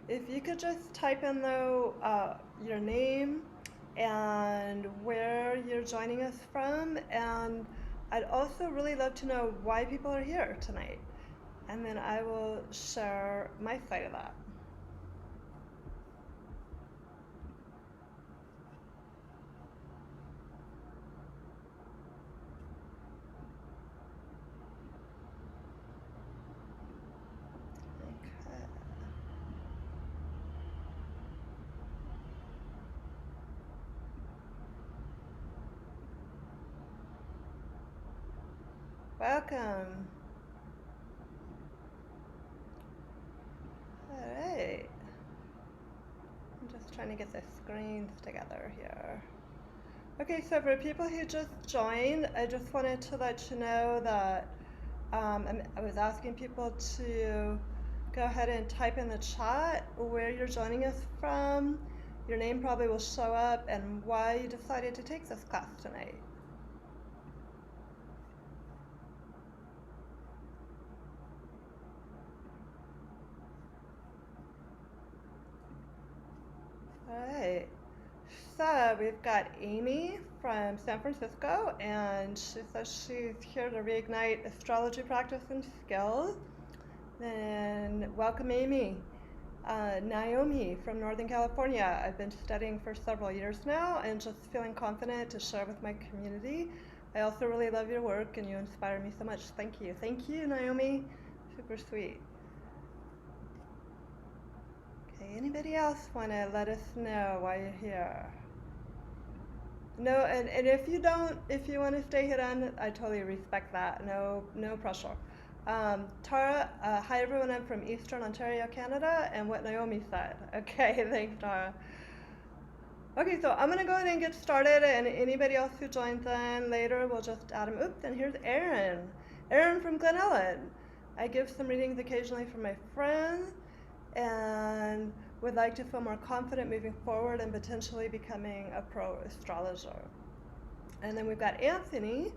If you could just type in though your name and where you're joining us from, and I'd also really love to know why people are here tonight, and then I will share my side of that. Okay. Welcome. All right. I'm just trying to get the screens together here. Okay, so for people who just joined, I just wanted to let you know that I was asking people to go ahead and type in the chat where you're joining us from. Your name probably will show up and why you decided to take this class tonight. All right. So we've got Amy from San Francisco, and she says she's here to reignite astrology practice and skills. Then welcome, Amy. Naomi from Northern California. I've been studying for several years now and just feeling confident to share with my community. I also really love your work and you inspire me so much. Thank you. Thank you, Naomi. Super sweet. Okay, anybody else want to let us know why you're here? No, and if you don't, if you want to stay hidden, I totally respect that. No pressure. Tara, hi everyone, I'm from Eastern Ontario, Canada, and what Naomi said. Okay, thanks, Tara. Okay, so I'm gonna go ahead and get started, and anybody else who joins in later, we'll just add them. Oops, and here's Erin. Erin from Glen Ellen. I give some readings occasionally for my friends, and would like to feel more confident moving forward and potentially becoming a pro astrologer. And then we've got Anthony,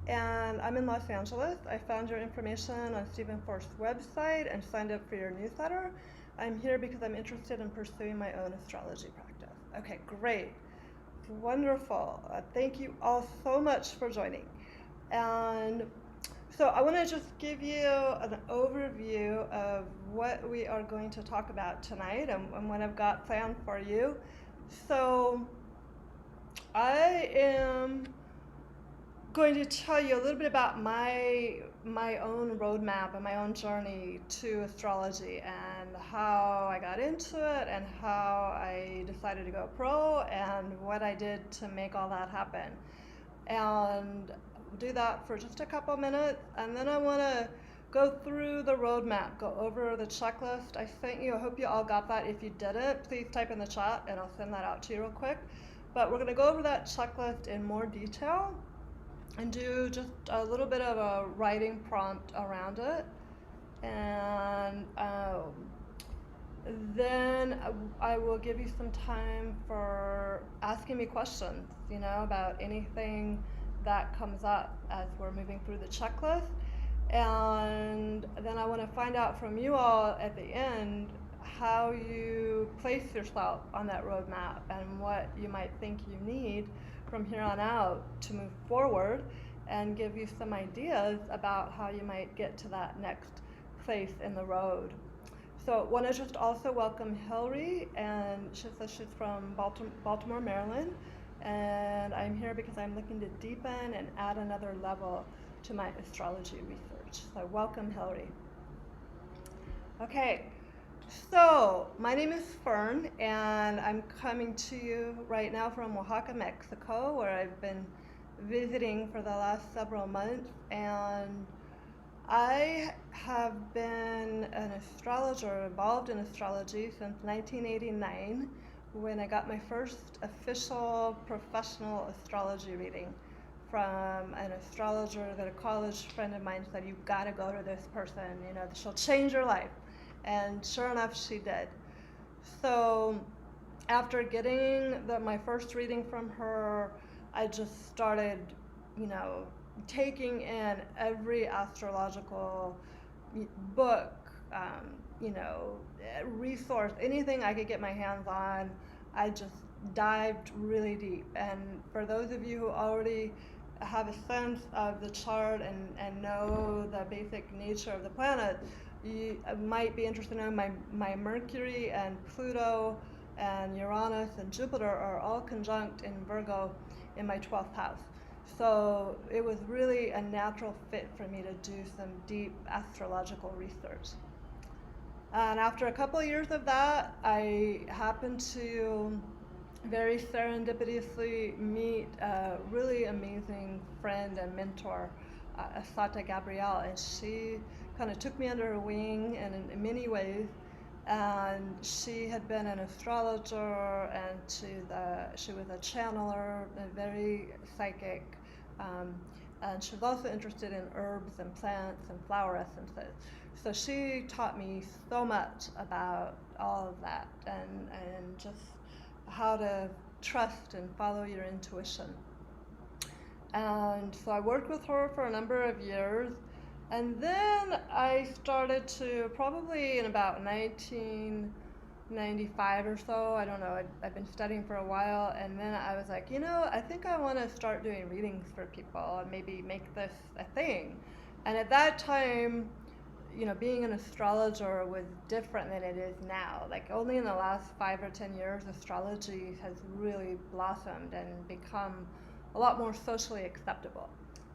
and I'm in Los Angeles. I found your information on Stephen Forst's website and signed up for your newsletter. I'm here because I'm interested in pursuing my own astrology practice. Okay, great. Wonderful. Thank you all so much for joining. And so I want to just give you an overview of what we are going to talk about tonight and what I've got planned for you. So I am going to tell you a little bit about my own roadmap and my own journey to astrology and how I got into it and how I decided to go pro and what I did to make all that happen. And do that for just a couple minutes, and then I want to go through the roadmap, go over the checklist I sent you. I hope you all got that. If you didn't, please type in the chat and I'll send that out to you real quick. But we're going to go over that checklist in more detail and do just a little bit of a writing prompt around it. And then I will give you some time for asking me questions, about anything that comes up as we're moving through the checklist. And then I want to find out from you all at the end how you place yourself on that roadmap and what you might think you need from here on out to move forward, and give you some ideas about how you might get to that next place in the road. So I want to just also welcome Hillary, and she says she's from Baltimore, Maryland, and I'm here because I'm looking to deepen and add another level to my astrology research. So welcome, Hillary. Okay, so my name is Fern, and I'm coming to you right now from Oaxaca, Mexico, where I've been visiting for the last several months, and I have been an astrologer, involved in astrology since 1989, when I got my first official professional astrology reading from an astrologer that a college friend of mine said, "You've got to go to this person, she'll change your life." And sure enough, she did. So after getting my first reading from her, I just started, taking in every astrological book, resource, anything I could get my hands on. I just dived really deep. And for those of you who already have a sense of the chart and know the basic nature of the planet, you might be interested in knowing my Mercury and Pluto and Uranus and Jupiter are all conjunct in Virgo in my 12th house. So it was really a natural fit for me to do some deep astrological research. And after a couple of years of that, I happened to very serendipitously meet a really amazing friend and mentor, Asata Gabrielle, and she kind of took me under her wing in many ways. And she had been an astrologer, and she was a channeler, a very psychic, and she was also interested in herbs and plants and flower essences. So she taught me so much about all of that and just how to trust and follow your intuition. And so I worked with her for a number of years. And then I started to, probably in about 1995 or so, I don't know, I've been studying for a while, and then I was like, I think I want to start doing readings for people and maybe make this a thing. And at that time, being an astrologer was different than it is now. Like only in the last 5 or 10 years, astrology has really blossomed and become a lot more socially acceptable.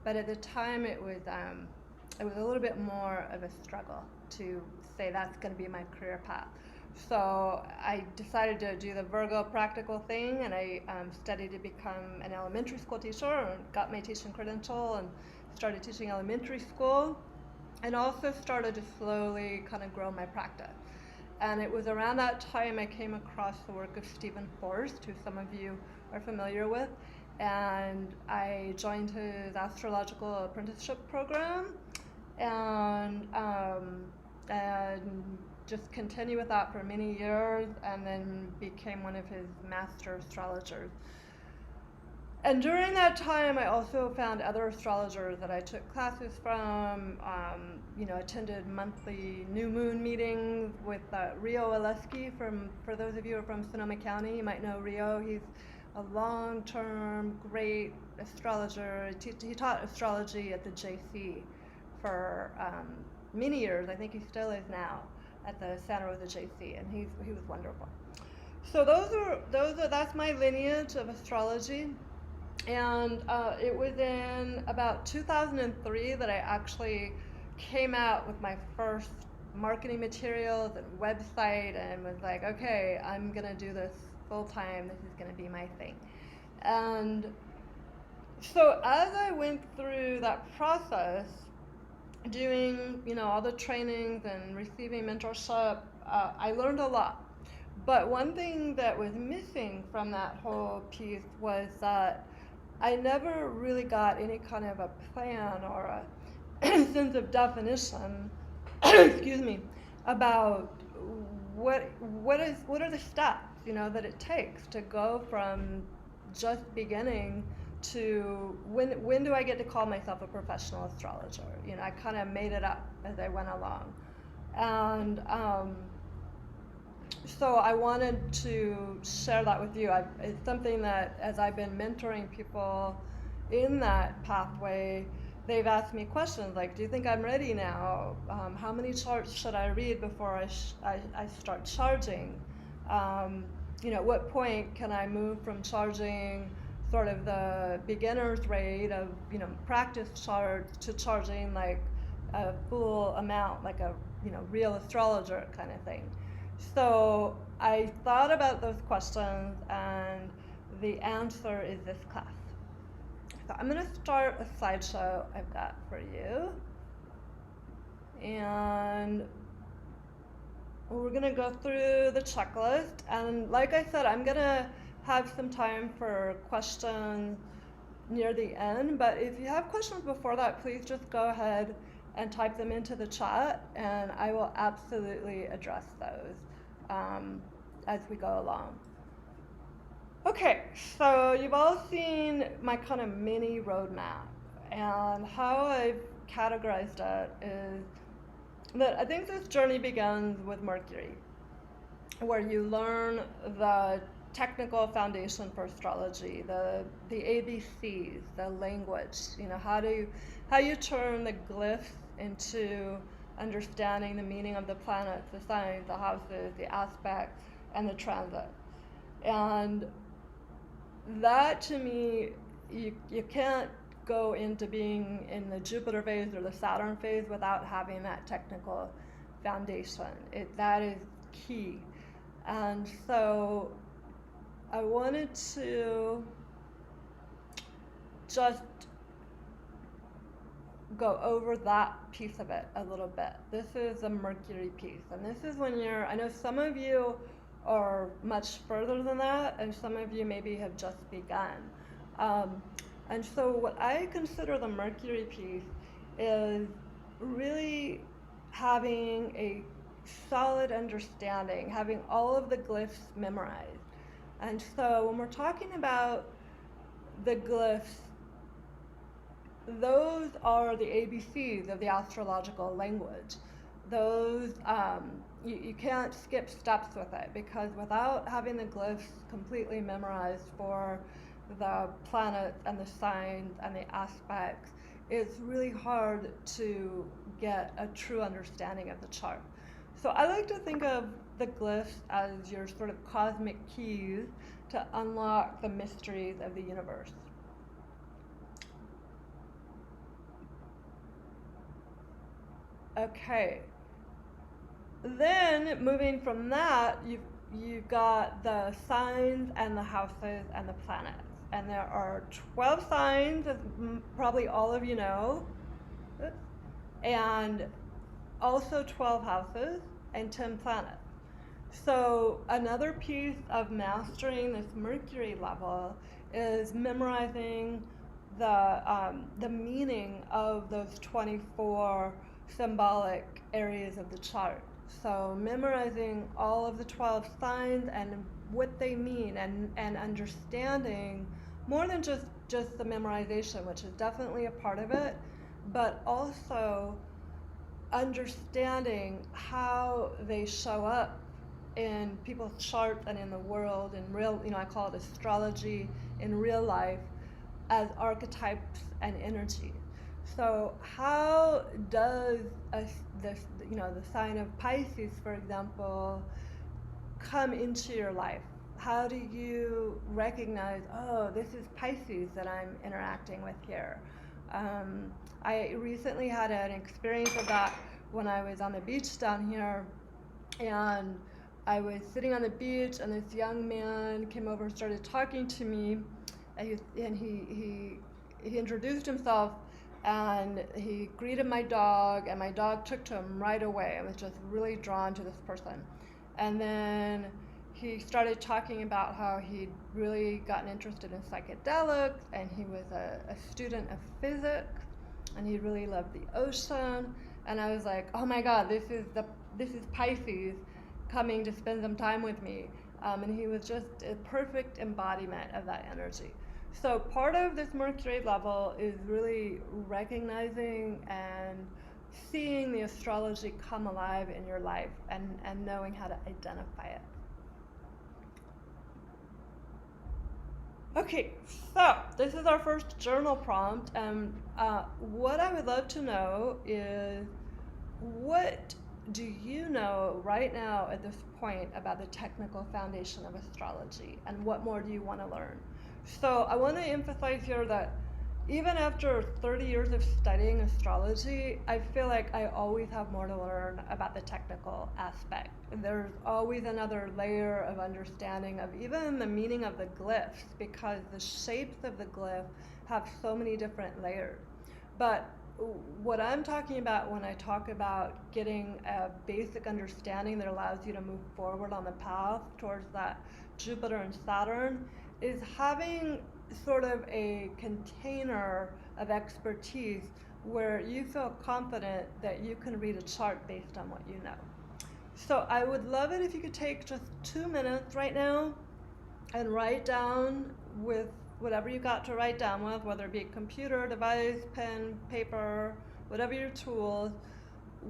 But at the time, it was a little bit more of a struggle to say that's going to be my career path. So I decided to do the Virgo practical thing, and I studied to become an elementary school teacher and got my teaching credential and started teaching elementary school, and also started to slowly kind of grow my practice. And it was around that time I came across the work of Stephen Forrest, who some of you are familiar with, and I joined his astrological apprenticeship program, and just continued with that for many years, and then became one of his master astrologers. And during that time, I also found other astrologers that I took classes from, attended monthly new moon meetings with Rio Oleski. For those of you who are from Sonoma County, you might know Rio. He's a long-term, great astrologer. He taught astrology at the JC for many years. I think he still is now at the Santa Rosa JC, and he was wonderful. So that's my lineage of astrology. And it was in about 2003 that I actually came out with my first marketing materials and website, and was like, okay, I'm gonna do this full time. This is gonna be my thing. And so as I went through that process, doing all the trainings and receiving mentorship, I learned a lot. But one thing that was missing from that whole piece was that I never really got any kind of a plan or a sense of definition, excuse me, about what are the steps, that it takes to go from just beginning to when do I get to call myself a professional astrologer? I kind of made it up as I went along. And so I wanted to share that with you. It's something that, as I've been mentoring people in that pathway, they've asked me questions like, do you think I'm ready now? How many charts should I read before I start charging? At what point can I move from charging sort of the beginner's rate of, practice charts to charging like a full amount, like a, real astrologer kind of thing? So I thought about those questions, and the answer is this class. So I'm going to start a slideshow I've got for you. And we're going to go through the checklist. And like I said, I'm going to have some time for questions near the end. But if you have questions before that, please just go ahead and type them into the chat, and I will absolutely address those as we go along. Okay, so you've all seen my kind of mini roadmap, and how I've categorized it is But I think this journey begins with Mercury, where you learn the technical foundation for astrology, the ABCs, the language, how you turn the glyphs into understanding the meaning of the planets, the signs, the houses, the aspects, and the transit. And that to me, you can't go into being in the Jupiter phase or the Saturn phase without having that technical foundation. That is key. And so I wanted to just go over that piece of it a little bit. This is the Mercury piece, and this is when I know some of you are much further than that, and some of you maybe have just begun. And so what I consider the Mercury piece is really having a solid understanding, having all of the glyphs memorized. And so when we're talking about the glyphs, those are the ABCs of the astrological language. Those, you can't skip steps with it, because without having the glyphs completely memorized for the planets and the signs and the aspects, it's really hard to get a true understanding of the chart. So I like to think of the glyphs as your sort of cosmic keys to unlock the mysteries of the universe. Okay. Then moving from that, you've got the signs and the houses and the planets. And there are 12 signs, as probably all of you know, and also 12 houses and 10 planets. So another piece of mastering this Mercury level is memorizing the meaning of those 24 symbolic areas of the chart. So memorizing all of the 12 signs and what they mean, and understanding more than just the memorization, which is definitely a part of it, but also understanding how they show up in people's charts and in the world, in real, I call it astrology in real life, as archetypes and energy. So how does the sign of Pisces, for example, come into your life? How do you recognize, oh, this is Pisces that I'm interacting with here? I recently had an experience of that when I was on the beach down here, and I was sitting on the beach, and this young man came over and started talking to me, and he introduced himself, and he greeted my dog, and my dog took to him right away. I was just really drawn to this person. And then he started talking about how he'd really gotten interested in psychedelics, and he was a student of physics, and he really loved the ocean. And I was like, oh my God, this is Pisces coming to spend some time with me. And he was just a perfect embodiment of that energy. So part of this Mercury level is really recognizing and seeing the astrology come alive in your life, and knowing how to identify it. Okay, so this is our first journal prompt, and what I would love to know is, what do you know right now at this point about the technical foundation of astrology, and what more do you want to learn? So I want to emphasize here that even after 30 years of studying astrology, I feel like I always have more to learn about the technical aspect. There's always another layer of understanding of even the meaning of the glyphs, because the shapes of the glyph have so many different layers. But what I'm talking about when I talk about getting a basic understanding that allows you to move forward on the path towards that Jupiter and Saturn is having sort of a container of expertise where you feel confident that you can read a chart based on what you know. So I would love it if you could take just 2 minutes right now and write down with whatever you got to write down with, whether it be a computer device, pen, paper, whatever your tools,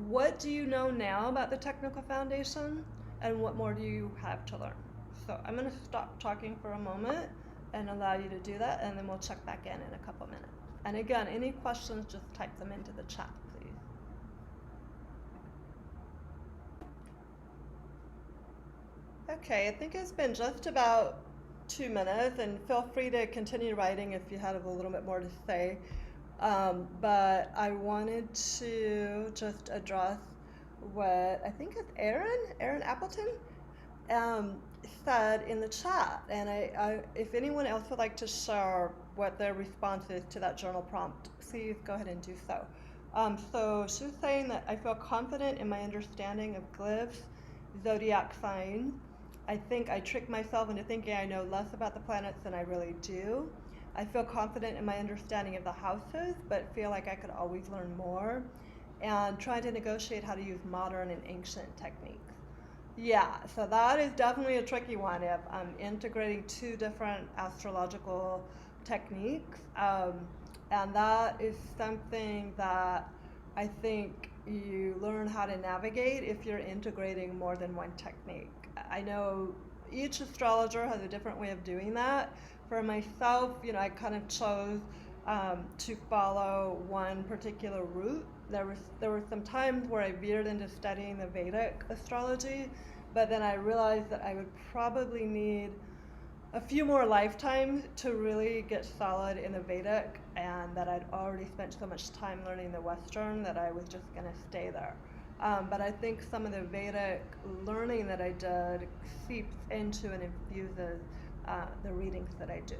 what do you know now about the technical foundation, and what more do you have to learn? So I'm going to stop talking for a moment and allow you to do that, and then we'll check back in a couple minutes. And again, any questions, just type them into the chat, please. Okay, I think it's been just about 2 minutes, and feel free to continue writing if you have a little bit more to say. But I wanted to just address what I think it's Aaron Appleton, said in the chat. And if anyone else would like to share what their response is to that journal prompt, please go ahead and do so. So she was saying that I feel confident in my understanding of glyphs, zodiac signs. I think I trick myself into thinking I know less about the planets than I really do. I feel confident in my understanding of the houses, but feel like I could always learn more. And trying to negotiate how to use modern and ancient techniques. Yeah, so that is definitely a tricky one if I'm integrating two different astrological techniques. And that is something that I think you learn how to navigate if you're integrating more than one technique. I know each astrologer has a different way of doing that. For myself, I kind of chose to follow one particular route. There were some times where I veered into studying the Vedic astrology, but then I realized that I would probably need a few more lifetimes to really get solid in the Vedic, and that I'd already spent so much time learning the Western that I was just going to stay there. But I think some of the Vedic learning that I did seeps into and infuses the readings that I do.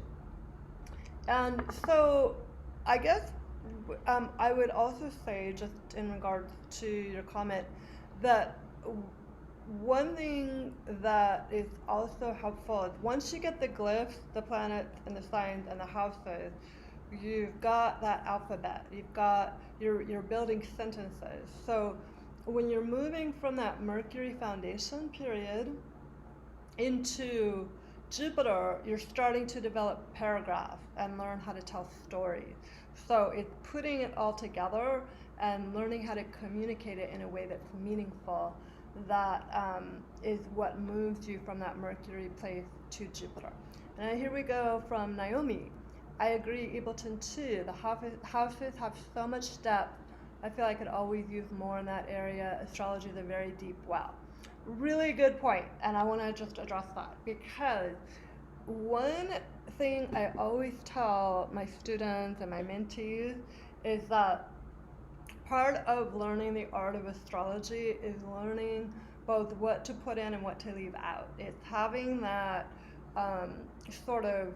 And so I guess I would also say, just in regards to your comment, that one thing that is also helpful is once you get the glyphs, the planets, and the signs, and the houses, you've got that alphabet. You're building sentences. So when you're moving from that Mercury foundation period into Jupiter, you're starting to develop paragraphs and learn how to tell stories. So it's putting it all together and learning how to communicate it in a way that's meaningful. That is what moves you from that Mercury place to Jupiter. And here we go from Naomi. I agree, Ableton too. The houses have so much depth. I feel I could always use more in that area. Astrology is a very deep well. Really good point, and I want to just address that, because one thing I always tell my students and my mentees is that part of learning the art of astrology is learning both what to put in and what to leave out. It's having that sort of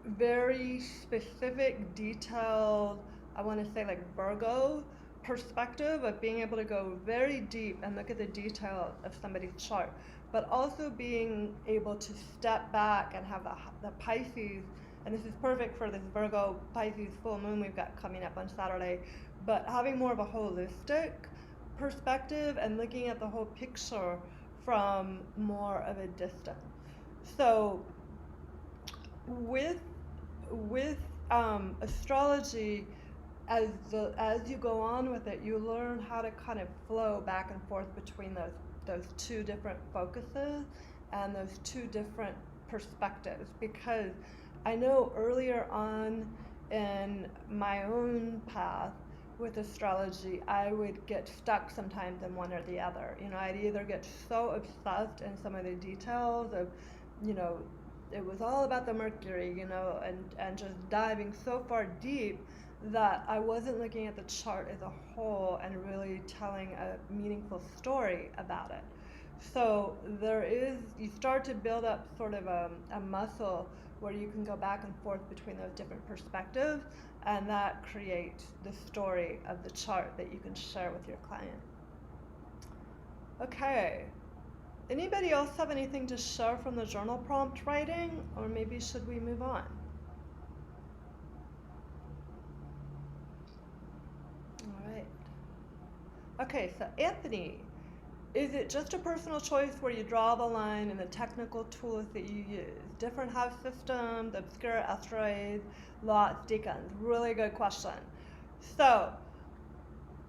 very specific, detailed, I want to say like Virgo perspective of being able to go very deep and look at the details of somebody's chart, but also being able to step back and have the Pisces, and this is perfect for this Virgo Pisces full moon we've got coming up on Saturday, but having more of a holistic perspective and looking at the whole picture from more of a distance. So with astrology, as you go on with it, you learn how to kind of flow back and forth between those two different focuses and those two different perspectives. Because I know earlier on in my own path with astrology, I would get stuck sometimes in one or the other. I'd either get so obsessed in some of the details of, it was all about the Mercury, and just diving so far deep that I wasn't looking at the chart as a whole and really telling a meaningful story about it. So you start to build up sort of a muscle where you can go back and forth between those different perspectives, and that creates the story of the chart that you can share with your client. Okay. Anybody else have anything to share from the journal prompt writing, or maybe should we move on? All right. Okay, so Anthony, is it just a personal choice where you draw the line in the technical tools that you use? Different house systems, obscure asteroids, lots, decans. Really good question. So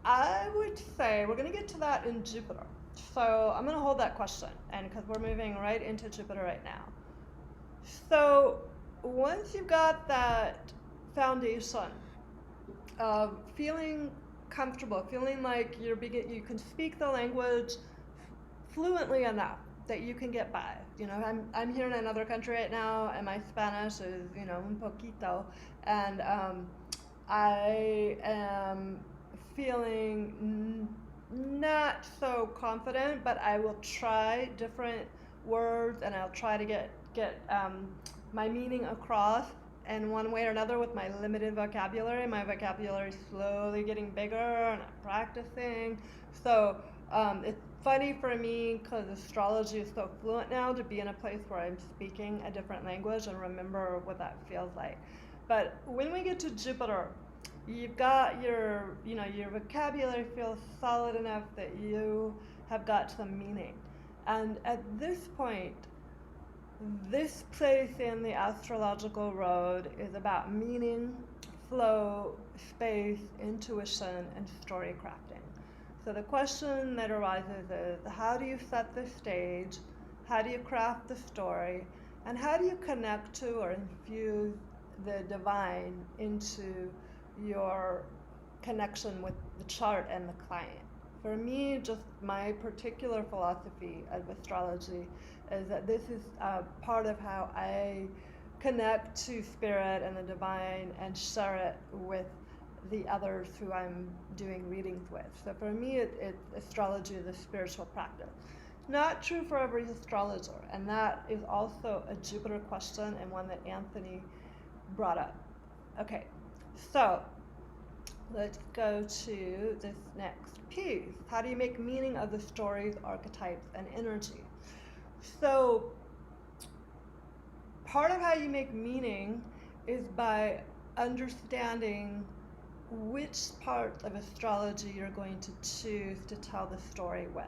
I would say we're going to get to that in Jupiter. So I'm going to hold that question, and because we're moving right into Jupiter right now. So once you've got that foundation of feeling comfortable, feeling like you can speak the language fluently enough that you can get by. You know, I'm here in another country right now, and my Spanish is, you know, un poquito, and I am feeling not so confident, but I will try different words, and I'll try to get my meaning across in one way or another with my limited vocabulary. My vocabulary is slowly getting bigger, and I'm practicing. So it's funny for me because astrology is so fluent now to be in a place where I'm speaking a different language and remember what that feels like. But when we get to Jupiter, you've got your vocabulary feels solid enough that you have got some meaning. And at this point, this place in the astrological road is about meaning, flow, space, intuition, and story crafting. So the question that arises is, how do you set the stage? How do you craft the story? And how do you connect to or infuse the divine into your connection with the chart and the client? For me, just my particular philosophy of astrology is that this is part of how I connect to spirit and the divine and share it with the others who I'm doing readings with. So for me, astrology is a spiritual practice. Not true for every astrologer, and that is also a Jupiter question and one that Anthony brought up. Okay, so let's go to this next piece. How do you make meaning of the stories, archetypes, and energy? So part of how you make meaning is by understanding which parts of astrology you're going to choose to tell the story with.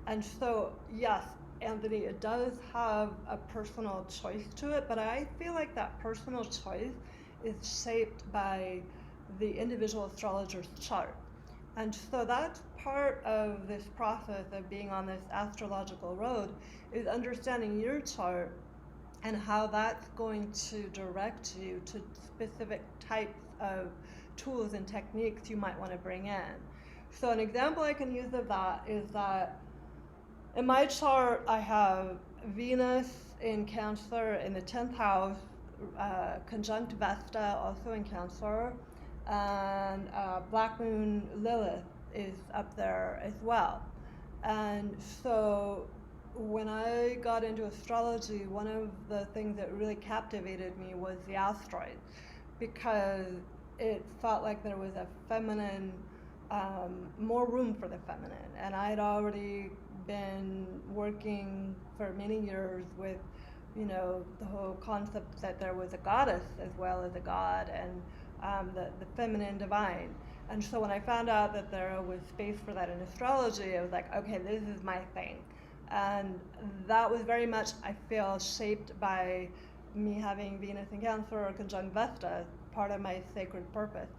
And so, yes, Anthony, it does have a personal choice to it, but I feel like that personal choice is shaped by the individual astrologer's chart. And so that's part of this process of being on this astrological road, is understanding your chart and how that's going to direct you to specific types of tools and techniques you might want to bring in. So an example I can use of that is that in my chart I have Venus in Cancer in the 10th house, conjunct Vesta also in Cancer, and Black Moon Lilith is up there as well. And so when I got into astrology, one of the things that really captivated me was the asteroid, because it felt like there was a feminine, more room for the feminine. And I had already been working for many years with, you know, the whole concept that there was a goddess as well as a god, and the feminine divine. And so when I found out that there was space for that in astrology, I was like, okay, this is my thing. And that was very much, I feel, shaped by me having Venus in Cancer or conjunct Vesta, part of my sacred purpose,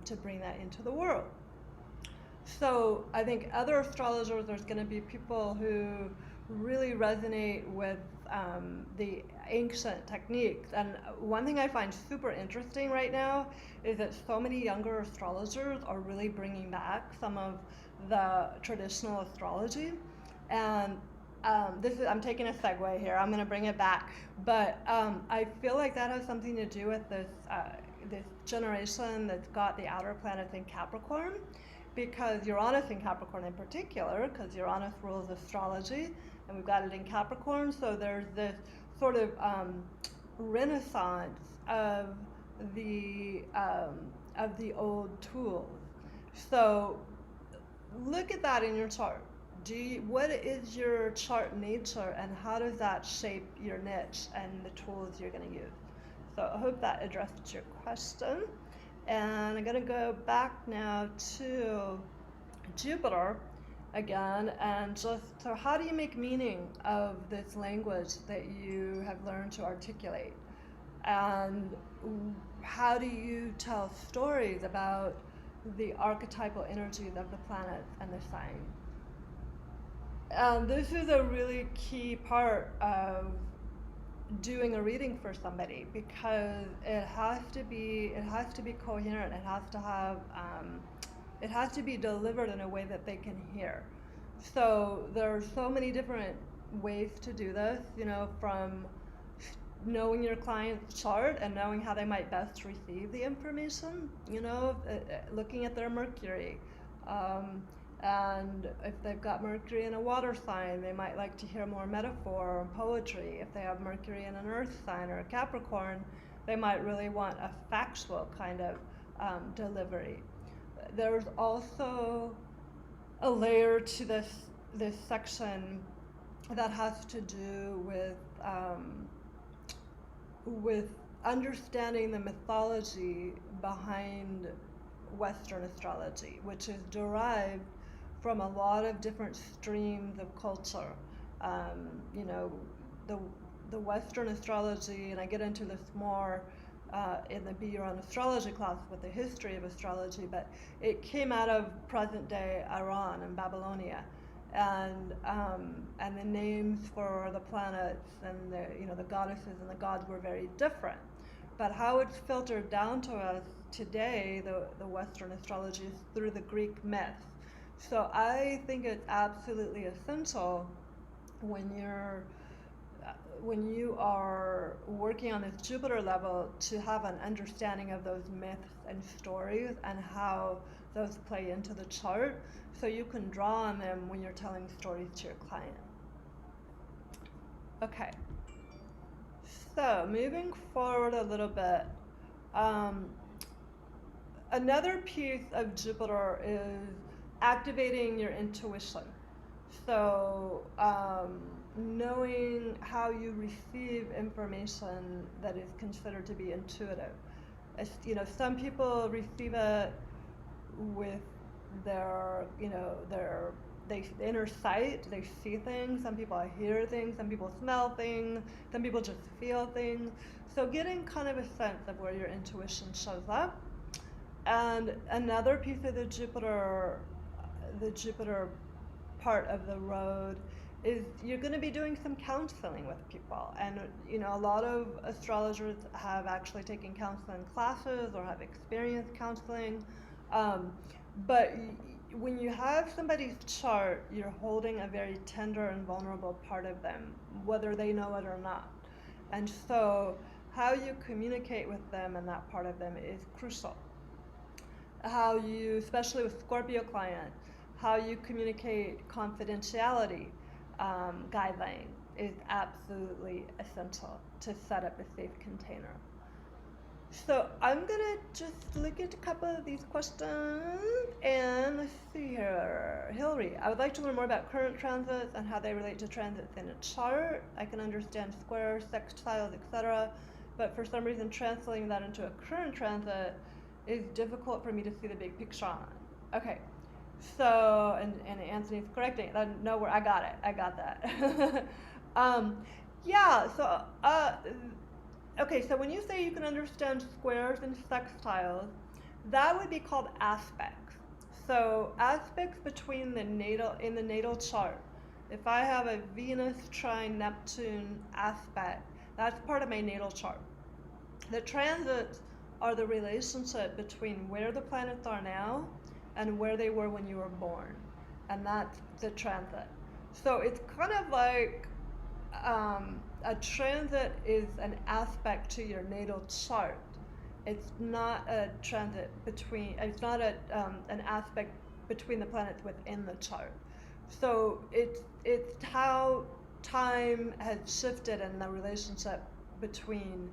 to bring that into the world. So I think other astrologers, there's going to be people who really resonate with the ancient techniques. And one thing I find super interesting right now is that so many younger astrologers are really bringing back some of the traditional astrology. And I'm taking a segue here. I'm going to bring it back, but I feel like that has something to do with this generation that's got the outer planets in Capricorn, because Uranus in Capricorn in particular, because Uranus rules astrology, and we've got it in Capricorn. So there's this sort of renaissance of the old tools. So look at that in your chart. What is your chart nature, and how does that shape your niche and the tools you're going to use? So I hope that addressed your question. And I'm going to go back now to Jupiter again, and just, so how do you make meaning of this language that you have learned to articulate? And how do you tell stories about the archetypal energies of the planets and the sign. This is a really key part of doing a reading for somebody, because it has to be coherent. It has to be delivered in a way that they can hear. So there are so many different ways to do this, from knowing your client's chart and knowing how they might best receive the information, looking at their Mercury. And if they've got Mercury in a water sign, they might like to hear more metaphor or poetry. If they have Mercury in an earth sign or a Capricorn, they might really want a factual kind of delivery. There's also a layer to this section that has to do with understanding the mythology behind Western astrology, which is derived from a lot of different streams of culture. The Western astrology, and I get into this more in the Be Your Own Astrology class with the history of astrology, but it came out of present-day Iran and Babylonia, and the names for the planets and the goddesses and the gods were very different. But how it's filtered down to us today, the Western astrology, is through the Greek myths. So I think it's absolutely essential when you are working on this Jupiter level to have an understanding of those myths and stories and how those play into the chart, so you can draw on them when you're telling stories to your client. Okay, so moving forward a little bit, another piece of Jupiter is activating your intuition. So knowing how you receive information that is considered to be intuitive. Some people receive it with their inner sight. They see things. Some people hear things. Some people smell things. Some people just feel things. So getting kind of a sense of where your intuition shows up. And another piece of the Jupiter part of the road is you're going to be doing some counseling with people. And a lot of astrologers have actually taken counseling classes or have experienced counseling. But when you have somebody's chart, you're holding a very tender and vulnerable part of them, whether they know it or not. And so how you communicate with them and that part of them is crucial. How you, especially with Scorpio clients, how you communicate confidentiality guidelines is absolutely essential to set up a safe container. So I'm gonna just look at a couple of these questions, and let's see here. Hillary, I would like to learn more about current transits and how they relate to transits in a chart. I can understand squares, sextiles, etc., but for some reason translating that into a current transit is difficult for me to see the big picture on. Okay, so, and Anthony's correcting it. No, I got it. I got that. Yeah, so, okay, so when you say you can understand squares and sextiles, that would be called aspects. So aspects between in the natal chart. If I have a Venus trine Neptune aspect, that's part of my natal chart. The transits are the relationship between where the planets are now and where they were when you were born, and that's the transit. So it's kind of like a transit is an aspect to your natal chart. It's not a transit between. It's not an aspect between the planets within the chart. So it's how time has shifted in the relationship between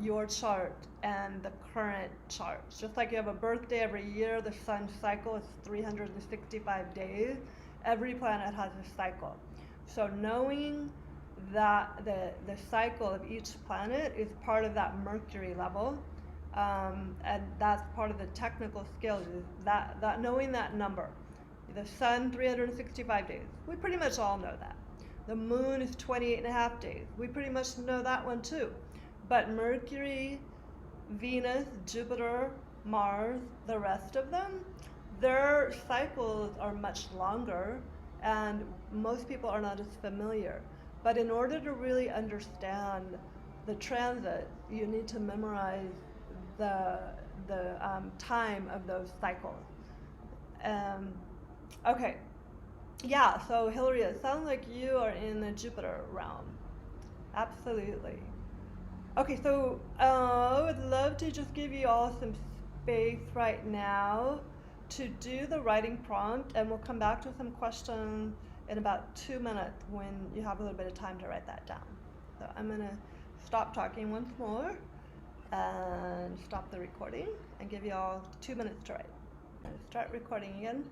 your chart and the current chart. Just like you have a birthday every year, the sun's cycle is 365 days. Every planet has a cycle. So knowing that the cycle of each planet is part of that Mercury level, and that's part of the technical skills, is that knowing that number. The sun, 365 days. We pretty much all know that. The moon is 28 and a half days. We pretty much know that one too. But Mercury, Venus, Jupiter, Mars, the rest of them, their cycles are much longer, and most people are not as familiar. But in order to really understand the transit, you need to memorize the time of those cycles. Um, okay, yeah. So Hillary, it sounds like you are in the Jupiter realm. Absolutely. Okay, so I would love to just give you all some space right now to do the writing prompt, and we'll come back to some questions in about 2 minutes when you have a little bit of time to write that down. So I'm going to stop talking once more and stop the recording and give you all 2 minutes to write. I'm going to start recording again.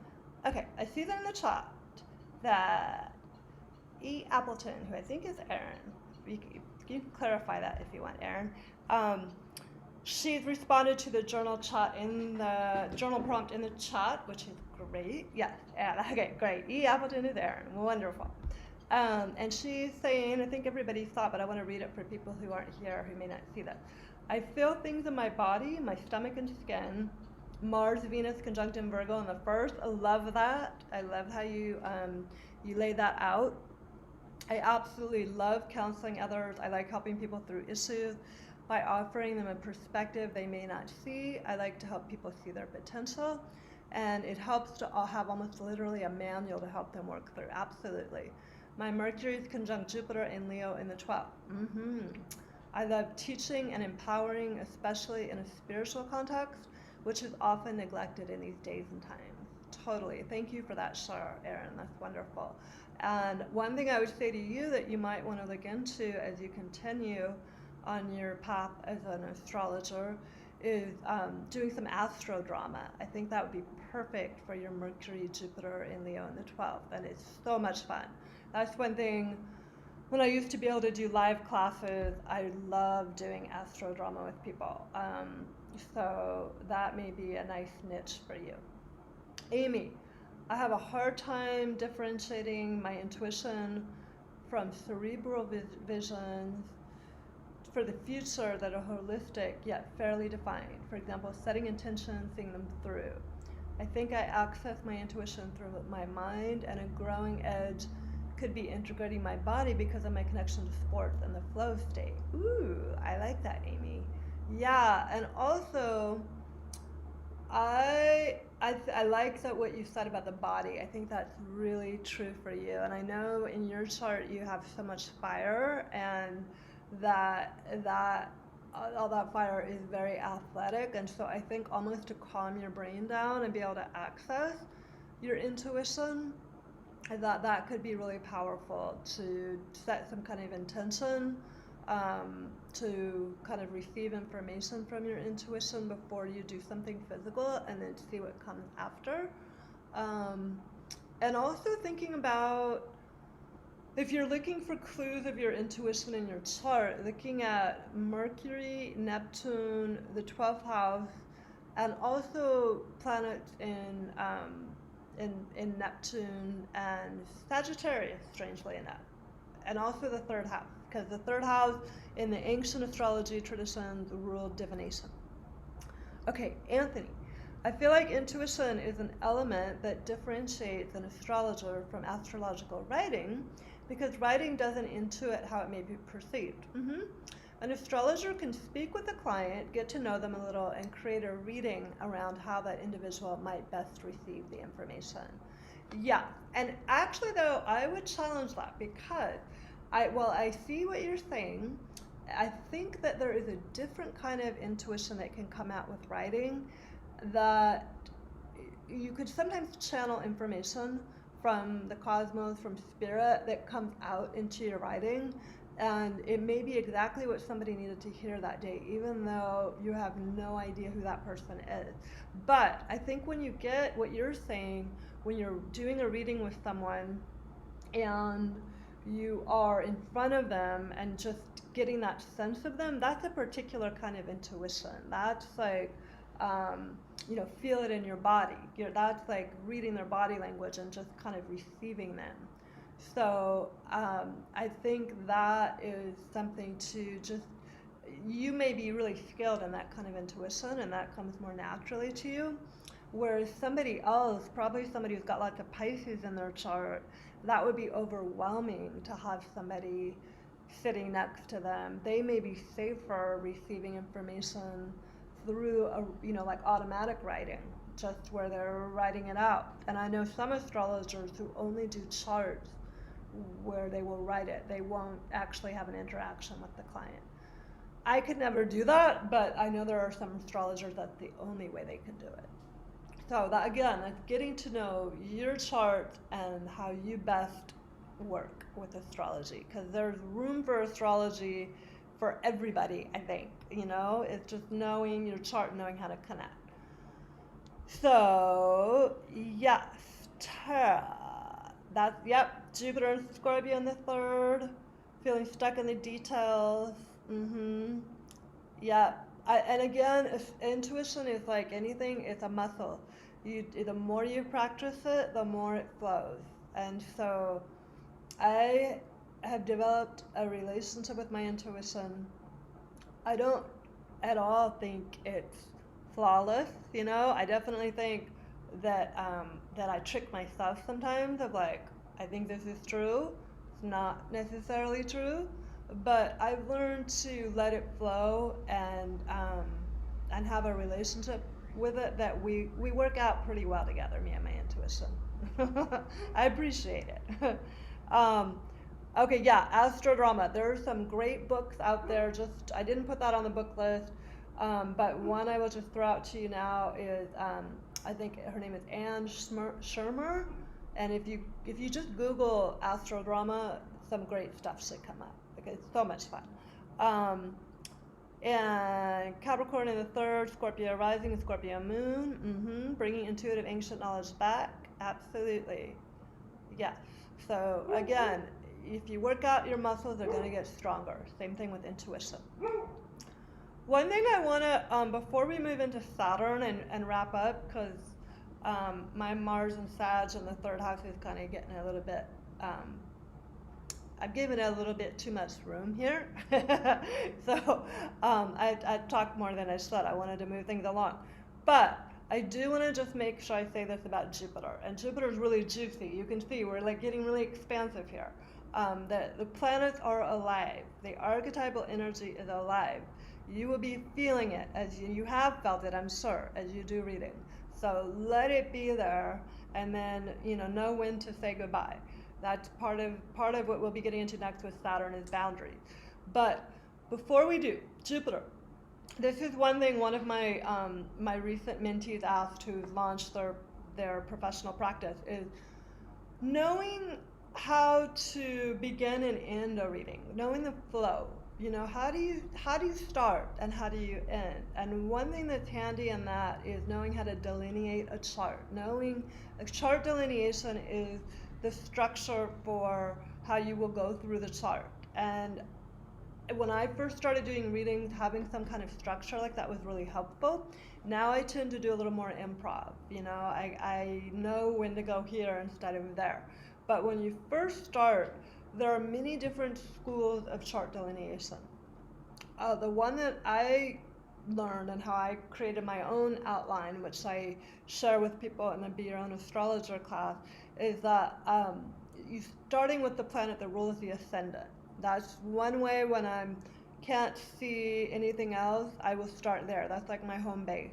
Okay, I see that in the chat that E. Appleton, who I think is Aaron, you can clarify that if you want, Aaron. She's responded to the journal chat in the journal prompt in the chat, which is great. Yes, yeah, okay, great. E. Appleton is Aaron. Wonderful. And she's saying, I think everybody saw it, but I want to read it for people who aren't here who may not see this. I feel things in my body, my stomach and skin. Mars, Venus conjunct in Virgo in the first. I love that. I love how you lay that out. I absolutely love counseling others. I like helping people through issues by offering them a perspective they may not see. I like to help people see their potential, and it helps to have almost literally a manual to help them work through. Absolutely. My Mercury is conjunct Jupiter in Leo in the 12th. I love teaching and empowering, especially in a spiritual context, which is often neglected in these days and times. Totally. Thank you for that share, Erin. That's wonderful. And one thing I would say to you that you might want to look into as you continue on your path as an astrologer is doing some astro drama. I think that would be perfect for your Mercury, Jupiter in Leo in the 12th, and it's so much fun. That's one thing. When I used to be able to do live classes, I love doing astro drama with people. So that may be a nice niche for you. Amy, I have a hard time differentiating my intuition from cerebral visions for the future that are holistic yet fairly defined. For example, setting intentions, seeing them through. I think I access my intuition through my mind, and a growing edge could be integrating my body because of my connection to sports and the flow state. Ooh, I like that, Amy. Yeah, and also I like that what you said about the body. I think that's really true for you. And I know in your chart you have so much fire, and that all that fire is very athletic. And so I think almost to calm your brain down and be able to access your intuition, I thought that could be really powerful to set some kind of intention, to kind of receive information from your intuition before you do something physical, and then see what comes after. And also thinking about, if you're looking for clues of your intuition in your chart, looking at Mercury, Neptune, the 12th house, and also planets in Neptune and Sagittarius, strangely enough, and also the third house, because the third house in the ancient astrology traditions ruled divination. Okay, Anthony, I feel like intuition is an element that differentiates an astrologer from astrological writing, because writing doesn't intuit how it may be perceived. An astrologer can speak with the client, get to know them a little, and create a reading around how that individual might best receive the information. Yeah, and actually though, I would challenge that, because I see what you're saying. I think that there is a different kind of intuition that can come out with writing, that you could sometimes channel information from the cosmos, from spirit, that comes out into your writing, and it may be exactly what somebody needed to hear that day, even though you have no idea who that person is. But I think when you get what you're saying, when you're doing a reading with someone and you are in front of them and just getting that sense of them, that's a particular kind of intuition. That's like, feel it in your body. That's like reading their body language and just kind of receiving them. So I think that is something to just, you may be really skilled in that kind of intuition and that comes more naturally to you. Whereas somebody else, probably somebody who's got lots of Pisces in their chart, that would be overwhelming to have somebody sitting next to them. They may be safer receiving information through a, like automatic writing, just where they're writing it out. And I know some astrologers who only do charts where they will write it. They won't actually have an interaction with the client. I could never do that, but I know there are some astrologers that's the only way they can do it. So that, again, that's getting to know your chart and how you best work with astrology, because there's room for astrology for everybody, I think. It's just knowing your chart, knowing how to connect. So yes, yep, Jupiter and Scorpio in the third, feeling stuck in the details. Yeah, and again, intuition is like anything, it's a muscle. The more you practice it, the more it flows. And so I have developed a relationship with my intuition. I don't at all think it's flawless. I definitely think that that I trick myself sometimes of like, I think this is true. It's not necessarily true, but I've learned to let it flow and have a relationship with it that we work out pretty well together, me and my intuition. I appreciate it. Okay, yeah, Astrodrama. There are some great books out there. I didn't put that on the book list, but one I will just throw out to you now is I think her name is Anne Shermer, and if you just Google Astrodrama, some great stuff should come up. It's so much fun. And Capricorn in the third, Scorpio rising, and Scorpio moon. Bringing intuitive ancient knowledge back. Absolutely. Yes. So again, if you work out your muscles, they're going to get stronger. Same thing with intuition. One thing I want to, before we move into Saturn and wrap up, because my Mars and Sag in the third house is kind of getting a little bit, I've given it a little bit too much room here. So I talked more than I should. I wanted to move things along. But I do want to just make sure I say this about Jupiter. And Jupiter is really juicy. You can see we're like getting really expansive here. The planets are alive. The archetypal energy is alive. You will be feeling it as you have felt it, I'm sure, as you do reading. So let it be there, and then know when to say goodbye. That's part of what we'll be getting into next with Saturn is boundaries. But before we do, Jupiter. This is one thing one of my my recent mentees asked who's launched their professional practice is knowing how to begin and end a reading, knowing the flow. How do you start and how do you end? And one thing that's handy in that is knowing how to delineate a chart. Knowing a chart delineation is the structure for how you will go through the chart. And when I first started doing readings, having some kind of structure like that was really helpful. Now I tend to do a little more improv. I know when to go here instead of there. But when you first start, there are many different schools of chart delineation. The one that I learned and how I created my own outline, which I share with people in the Be Your Own Astrologer class, is that you starting with the planet that rules the ascendant. That's one way. When I can't see anything else, I will start there. That's like my home base.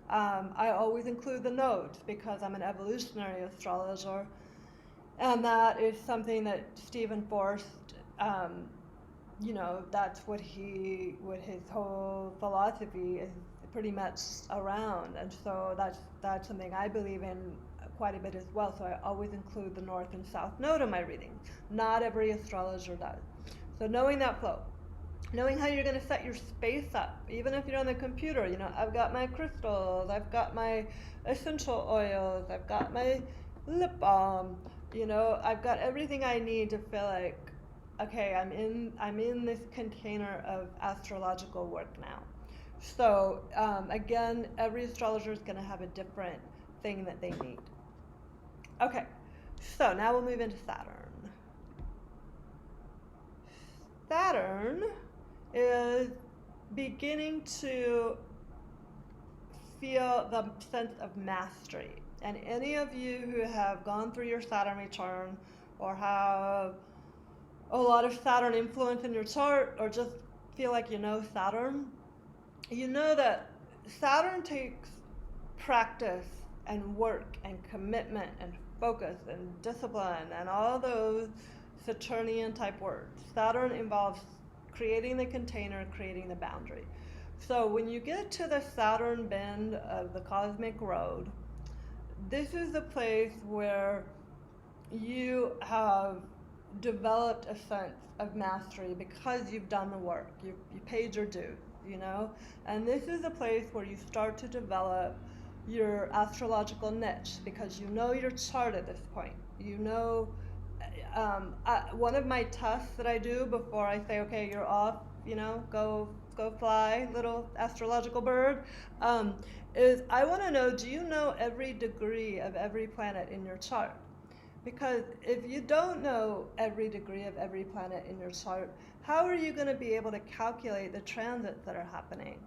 I always include the nodes because I'm an evolutionary astrologer, and that is something that Stephen Forrest, that's what his whole philosophy is pretty much around, and so that's something I believe in quite a bit as well. So I always include the north and south node in my readings. Not every astrologer does. So knowing that flow, knowing how you're going to set your space up, even if you're on the computer. I've got my crystals, I've got my essential oils, I've got my lip balm. I've got everything I need to feel like, okay, I'm in this container of astrological work now. So again, every astrologer is going to have a different thing that they need. Okay, so now we'll move into Saturn. Saturn is beginning to feel the sense of mastery. And any of you who have gone through your Saturn return or have a lot of Saturn influence in your chart or just feel like you know Saturn, you know that Saturn takes practice and work and commitment and focus and discipline and all those Saturnian type words. Saturn involves creating the container, creating the boundary. So when you get to the Saturn bend of the cosmic road, this is the place where you have developed a sense of mastery because you've done the work. You paid your dues, you know? And this is a place where you start to develop your astrological niche because you know your chart at this point. You know, one of my tests that I do before I say, okay, you're off, you know, go fly, little astrological bird, is I want to know, do you know every degree of every planet in your chart? Because if you don't know every degree of every planet in your chart, how are you going to be able to calculate the transits that are happening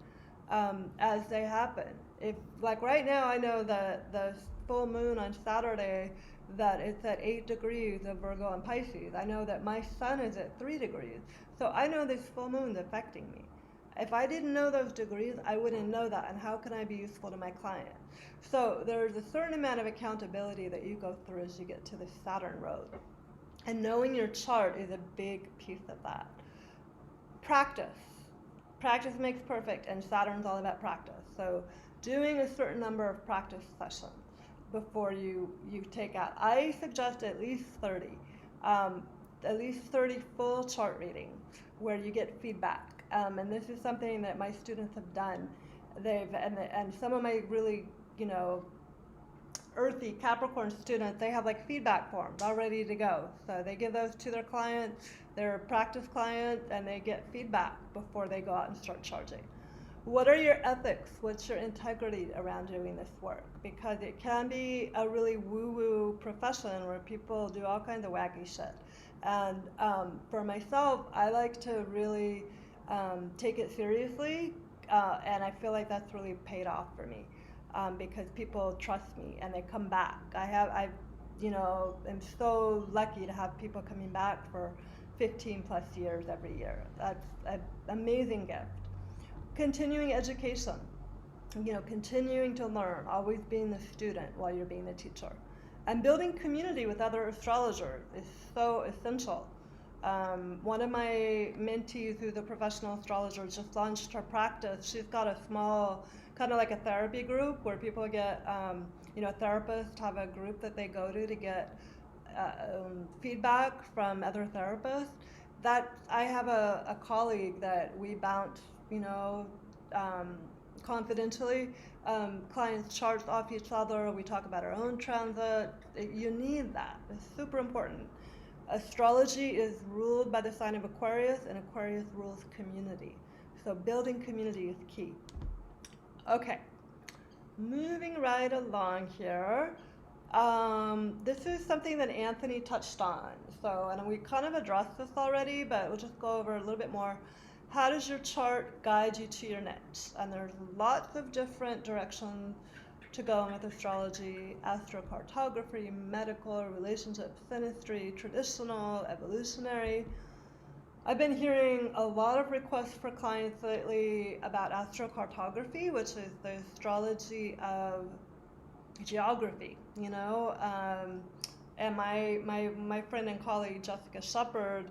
as they happen? If, like right now, I know that the full moon on Saturday, that it's at 8 degrees of Virgo and Pisces. I know that my sun is at 3 degrees. So I know this full moon's affecting me. If I didn't know those degrees, I wouldn't know that. And how can I be useful to my client? So there's a certain amount of accountability that you go through as you get to the Saturn road. And knowing your chart is a big piece of that. Practice. Practice makes perfect, and Saturn's all about practice. So doing a certain number of practice sessions before you take out. I suggest at least 30. At least 30 full chart readings where you get feedback. And this is something that my students have done. And some of my really, you know, earthy Capricorn students, they have like feedback forms all ready to go. So they give those to their clients, their practice clients, and they get feedback before they go out and start charging. What are your ethics? What's your integrity around doing this work? Because it can be a really woo-woo profession where people do all kinds of wacky shit. And for myself, I like to really take it seriously, and I feel like that's really paid off for me because people trust me and they come back. I you know, am so lucky to have people coming back for 15 plus years every year. That's an amazing gift. Continuing education, you know, continuing to learn, always being the student while you're being the teacher. And building community with other astrologers is so essential. One of my mentees, who's a professional astrologer, just launched her practice. She's got a small, kind of like a therapy group where people get, you know, therapists have a group that they go to get feedback from other therapists. That I have a colleague that we bounce, you know, confidentially, clients charts off each other. We talk about our own transit. You need that. It's super important. Astrology is ruled by the sign of Aquarius, and Aquarius rules community. So building community is key. Okay, moving right along here. This is something that Anthony touched on. So, and we kind of addressed this already, but we'll just go over a little bit more. How does your chart guide you to your niche? And there's lots of different directions to go in with astrology: astrocartography, medical, relationships, synastry, traditional, evolutionary. I've been hearing a lot of requests for clients lately about astrocartography, which is the astrology of geography, you know. And my friend and colleague Jessica Shepard,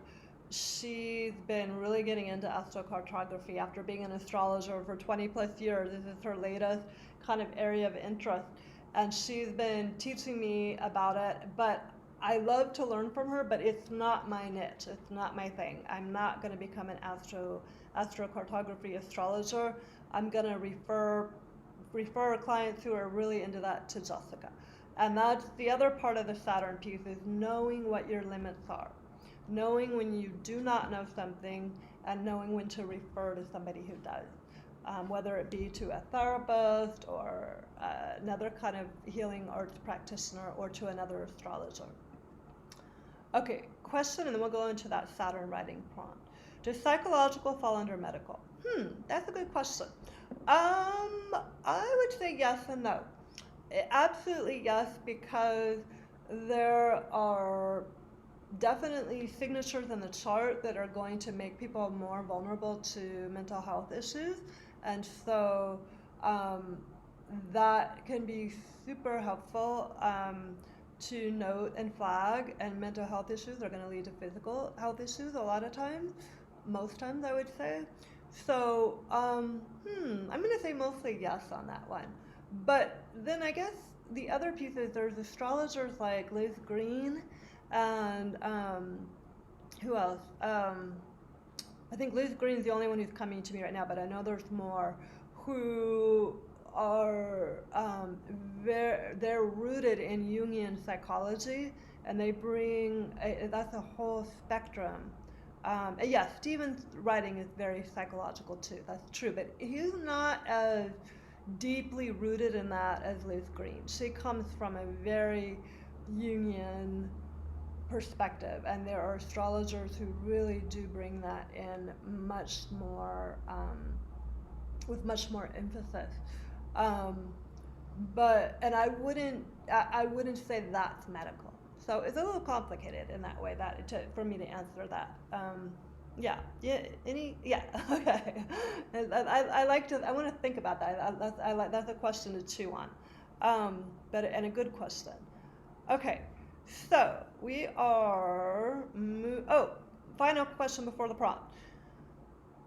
she's been really getting into astrocartography after being an astrologer for 20 plus years. This is her latest kind of area of interest, and she's been teaching me about it. But I love to learn from her, but it's not my niche. It's not my thing. I'm not going to become an astrocartography astrologer. I'm going to refer clients who are really into that to Jessica. And that's the other part of the Saturn piece, is knowing what your limits are. Knowing when you do not know something, and knowing when to refer to somebody who does. Whether it be to a therapist or another kind of healing arts practitioner, or to another astrologer. Okay, question, and then we'll go into that Saturn writing prompt. Does psychological fall under medical? That's a good question. I would say yes and no. Absolutely yes, because there are definitely signatures in the chart that are going to make people more vulnerable to mental health issues. And so um, that can be super helpful to note and flag. And mental health issues are going to lead to physical health issues a lot of times, most times, I would say. So I'm going to say mostly yes on that one. But then I guess the other piece is there's astrologers like Liz Green and who else? I think Liz Green's the only one who's coming to me right now, but I know there's more who are they're rooted in Jungian psychology, and they bring that's a whole spectrum. Yeah, Stephen's writing is very psychological too. That's true, but he's not as deeply rooted in that as Liz Green. She comes from a very Jungian perspective, and there are astrologers who really do bring that in much more with much more emphasis. Um, but and I wouldn't say that's medical. So it's a little complicated in that way for me to answer that. Yeah. Okay. I like to. I want to think about that. That's a question to chew on. But and a good question. Okay. So we are. Final question before the prompt.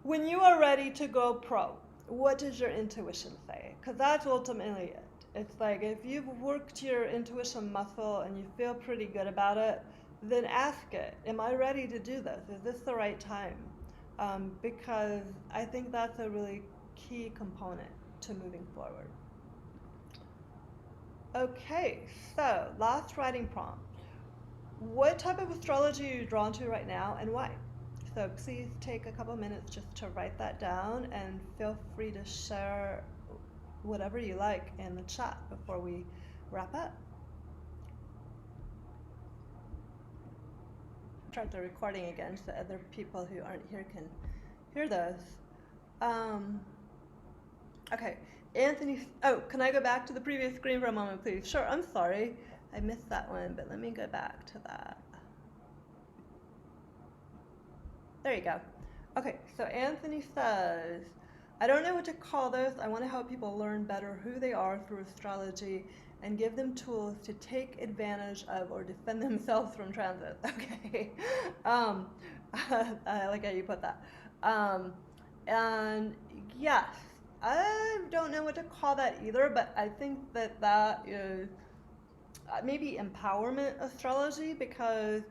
When you are ready to go pro, what does your intuition say? Because that's ultimately it. It's like if you've worked your intuition muscle and you feel pretty good about it, then ask it, am I ready to do this? Is this the right time? Because I think that's a really key component to moving forward. Okay, so last writing prompt. What type of astrology are you drawn to right now and why? So please take a couple minutes just to write that down, and feel free to share whatever you like in the chat before we wrap up. Start the recording again so other people who aren't here can hear those. Okay, Anthony, can I go back to the previous screen for a moment, please? Sure, I'm sorry. I missed that one, but let me go back to that. There you go. Okay, so Anthony says, I don't know what to call this. I want to help people learn better who they are through astrology and give them tools to take advantage of or defend themselves from transit. Okay. I like how you put that. And yes, I don't know what to call that either, but I think that is maybe empowerment astrology, because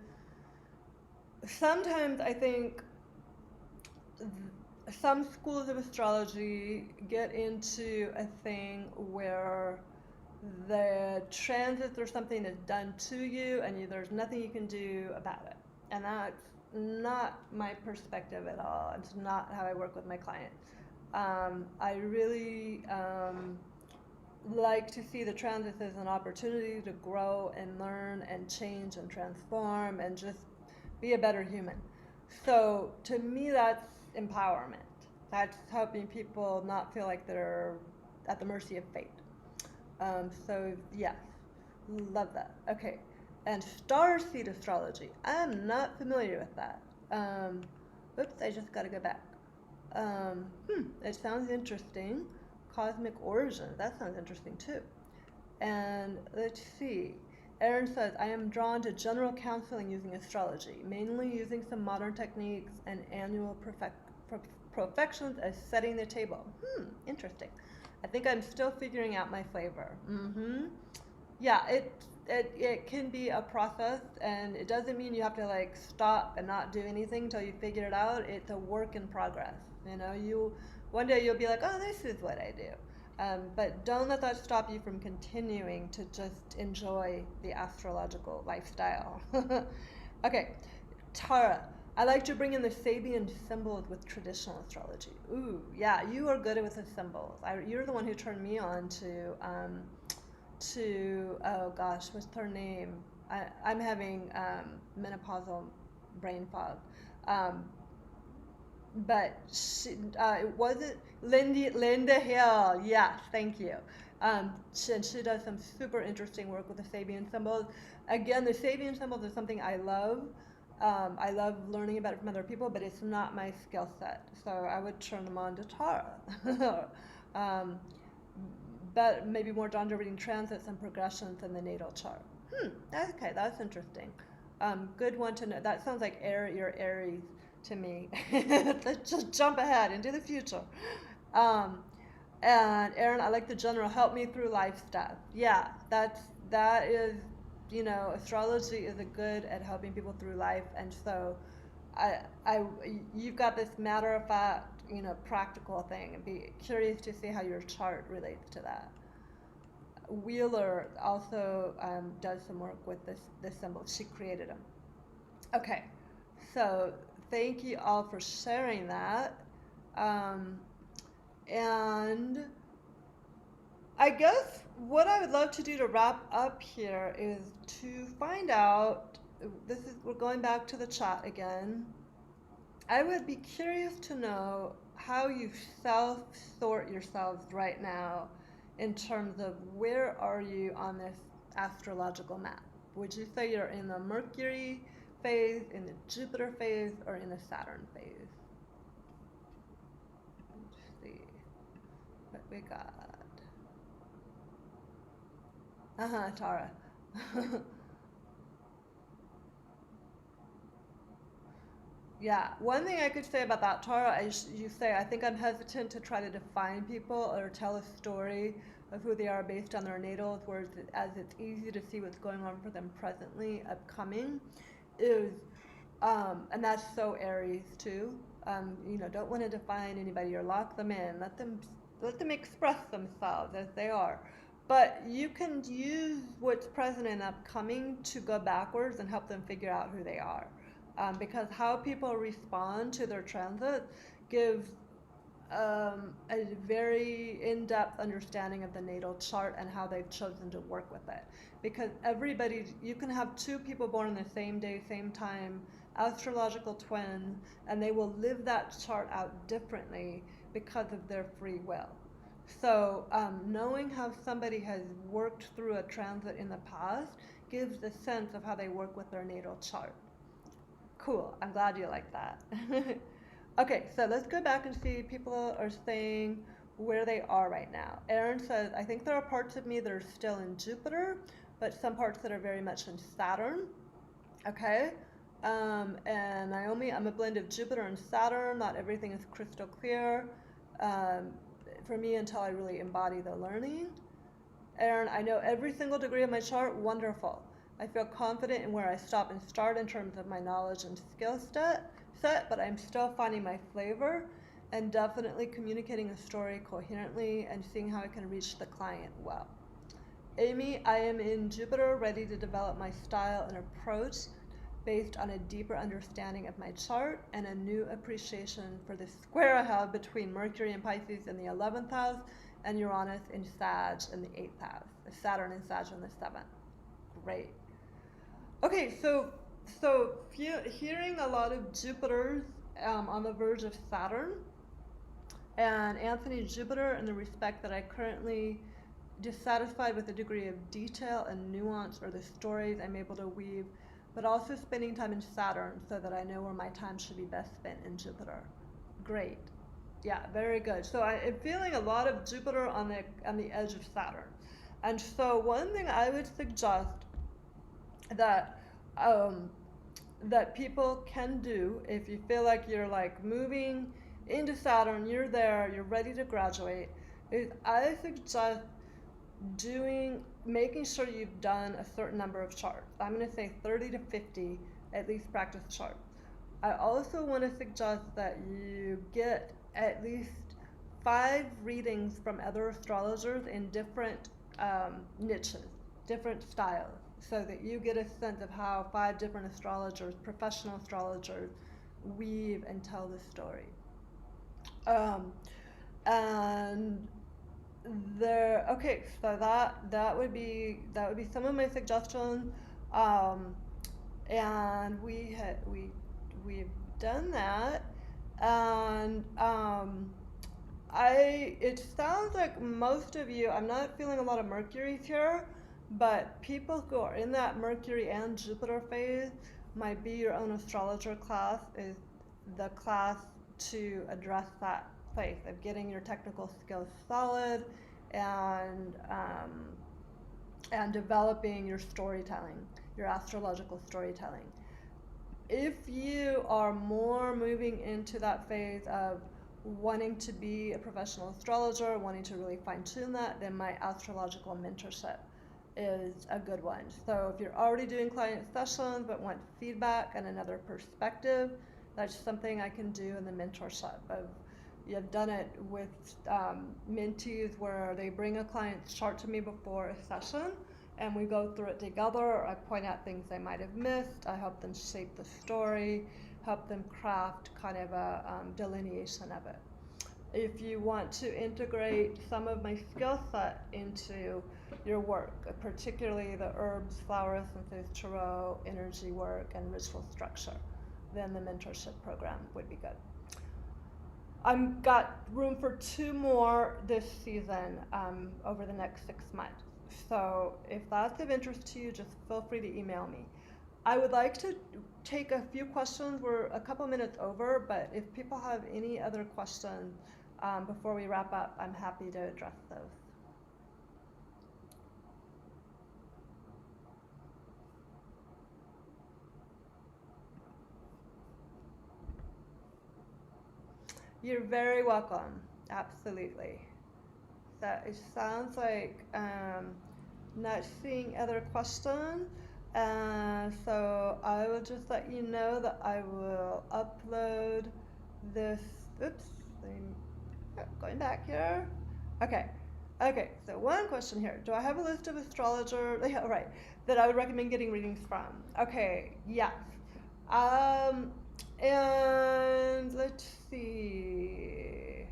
sometimes I think some schools of astrology get into a thing where the transits or something is done to you and there's nothing you can do about it. And that's not my perspective at all. It's not how I work with my clients. I really like to see the transits as an opportunity to grow and learn and change and transform and just be a better human. So to me, that's empowerment. That's helping people not feel like they're at the mercy of fate. So yes, love that. Okay, and starseed astrology. I'm not familiar with that. Oops, I just got to go back. It sounds interesting. Cosmic origin. That sounds interesting too. And let's see. Erin says, I am drawn to general counseling using astrology, mainly using some modern techniques and annual profections as setting the table. Interesting. I think I'm still figuring out my flavor. Yeah, it can be a process, and it doesn't mean you have to like stop and not do anything until you figure it out. It's a work in progress. You know, one day you'll be like, oh, this is what I do. But don't let that stop you from continuing to just enjoy the astrological lifestyle. Okay, Tara, I like to bring in the Sabian symbols with traditional astrology. Ooh, yeah, you are good with the symbols. You're the one who turned me on to oh gosh, what's her name? I'm having menopausal brain fog. but it wasn't Linda Hill. Yes, thank you. She does some super interesting work with the Sabian symbols. Again, the Sabian symbols is something I love. I love learning about it from other people, but it's not my skill set. So I would turn them on to Tara. um, but maybe more drawn to reading transits and progressions in the natal chart. Okay, that's interesting. Good one to know. That sounds like your Aries to me. Let's just jump ahead into the future. Um, and Aaron, I like the general help me through life stuff. Yeah, that is, astrology is a good at helping people through life, and so I you've got this matter of fact, practical thing, and be curious to see how your chart relates to that. Wheeler also does some work with this symbol. She created them. Okay, so thank you all for sharing that. Um, and I guess what I would love to do to wrap up here is to find out. We're going back to the chat again. I would be curious to know how you self sort yourselves right now in terms of where are you on this astrological map. Would you say you're in the Mercury phase, in the Jupiter phase, or in the Saturn phase? Let's see what we got. Tara. Yeah, one thing I could say about that, Tara, is you say, I think I'm hesitant to try to define people or tell a story of who they are based on their natals, whereas as it's easy to see what's going on for them presently, upcoming, is, and that's so Aries too. Don't want to define anybody or lock them in. Let them express themselves as they are. But you can use what's present and upcoming to go backwards and help them figure out who they are. Because how people respond to their transit gives a very in-depth understanding of the natal chart and how they've chosen to work with it. Because you can have two people born on the same day, same time, astrological twins, and they will live that chart out differently because of their free will. So knowing how somebody has worked through a transit in the past gives a sense of how they work with their natal chart. Cool. I'm glad you like that. Okay, so let's go back and see people are saying where they are right now. Aaron says, I think there are parts of me that are still in Jupiter, but some parts that are very much in Saturn. Okay. And Naomi, I'm a blend of Jupiter and Saturn. Not everything is crystal clear for me until I really embody the learning. Aaron, I know every single degree of my chart. Wonderful. I feel confident in where I stop and start in terms of my knowledge and skill set, but I'm still finding my flavor and definitely communicating a story coherently and seeing how I can reach the client well. Amy, I am in Jupiter, ready to develop my style and approach based on a deeper understanding of my chart and a new appreciation for the square I have between Mercury and Pisces in the 11th house and Uranus in Sag in the 8th house, Saturn in Sag in the 7th. Great. Okay, so hearing a lot of Jupiters on the verge of Saturn, and Anthony Jupiter in the respect that I currently dissatisfied with the degree of detail and nuance or the stories I'm able to weave, but also spending time in Saturn so that I know where my time should be best spent in Jupiter. Great. Yeah, very good. So I'm feeling a lot of Jupiter on the edge of Saturn. And so one thing I would suggest that that people can do if you feel like you're like moving into Saturn, you're there, you're ready to graduate, is I suggest making sure you've done a certain number of charts. I'm going to say 30 to 50 at least practice charts. I also want to suggest that you get at least 5 readings from other astrologers in different niches, different styles, so that you get a sense of how 5 different astrologers, professional astrologers, weave and tell the story. And okay, so that would be some of my suggestions. And we've done that. And it sounds like most of you, I'm not feeling a lot of Mercury's here, but people who are in that Mercury and Jupiter phase might be your own astrologer class is the class to address that place of getting your technical skills solid and um, and developing your storytelling, your astrological storytelling. If you are more moving into that phase of wanting to be a professional astrologer, wanting to really fine tune that, then my astrological mentorship is a good one. So if you're already doing client sessions but want feedback and another perspective, that's something I can do in the mentorship. I've done it with mentees where they bring a client's chart to me before a session and we go through it together, or I point out things they might have missed, I help them shape the story, help them craft kind of a delineation of it. If you want to integrate some of my skill set into your work, particularly the herbs, flower essences, tarot, energy work, and ritual structure, then the mentorship program would be good. I've got room for 2 more this season over the next 6 months. So if that's of interest to you, just feel free to email me. I would like to take a few questions. We're a couple minutes over, but if people have any other questions before we wrap up, I'm happy to address those. You're very welcome. Absolutely. That it sounds like not seeing other questions. So I will just let you know that I will upload this. Oops, going back here. Okay. Okay, so one question here. Do I have a list of astrologer, yeah, right, that I would recommend getting readings from? Okay, yes. And let's see.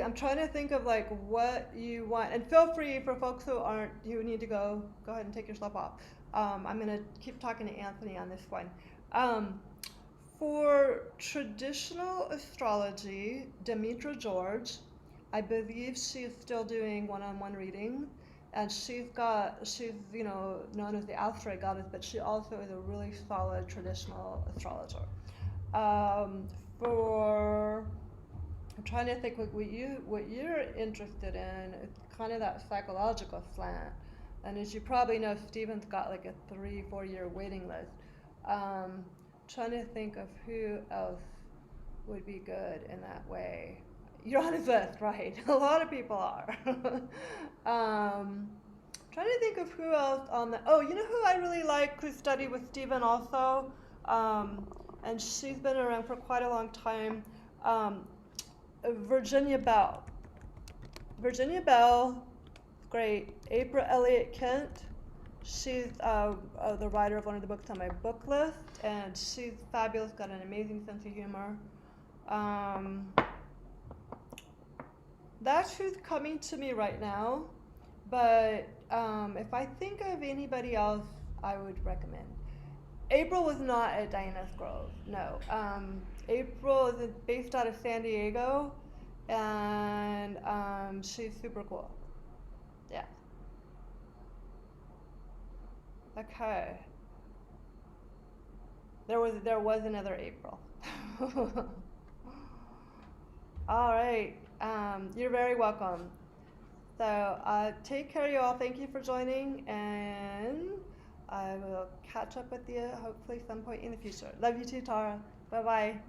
I'm trying to think of like what you want, and feel free for folks who need to go ahead and take yourself off. I'm gonna keep talking to Anthony on this one. For traditional astrology, Demetra George, I believe she is still doing one-on-one readings, and she's known as the Astrologer goddess, but she also is a really solid traditional astrologer. For I'm trying to think what you're interested in. It's kind of that psychological slant, and as you probably know, Stephen's got like a 3-4 year waiting list. Trying to think of who else would be good in that way. You're on his list, right? A lot of people are. Trying to think of who else on the. Oh, you know who I really like who studied with Stephen also, and she's been around for quite a long time. Virginia Bell. Virginia Bell, great. April Elliott Kent. She's the writer of one of the books on my book list, and she's fabulous, got an amazing sense of humor. That's who's coming to me right now, but if I think of anybody else, I would recommend. April was not at Diana's Grove, no. April is based out of San Diego, and she's super cool. Yeah. Okay. There was another April. All right. You're very welcome. So take care, you all. Thank you for joining, and I will catch up with you hopefully some point in the future. Love you too, Tara. Bye bye.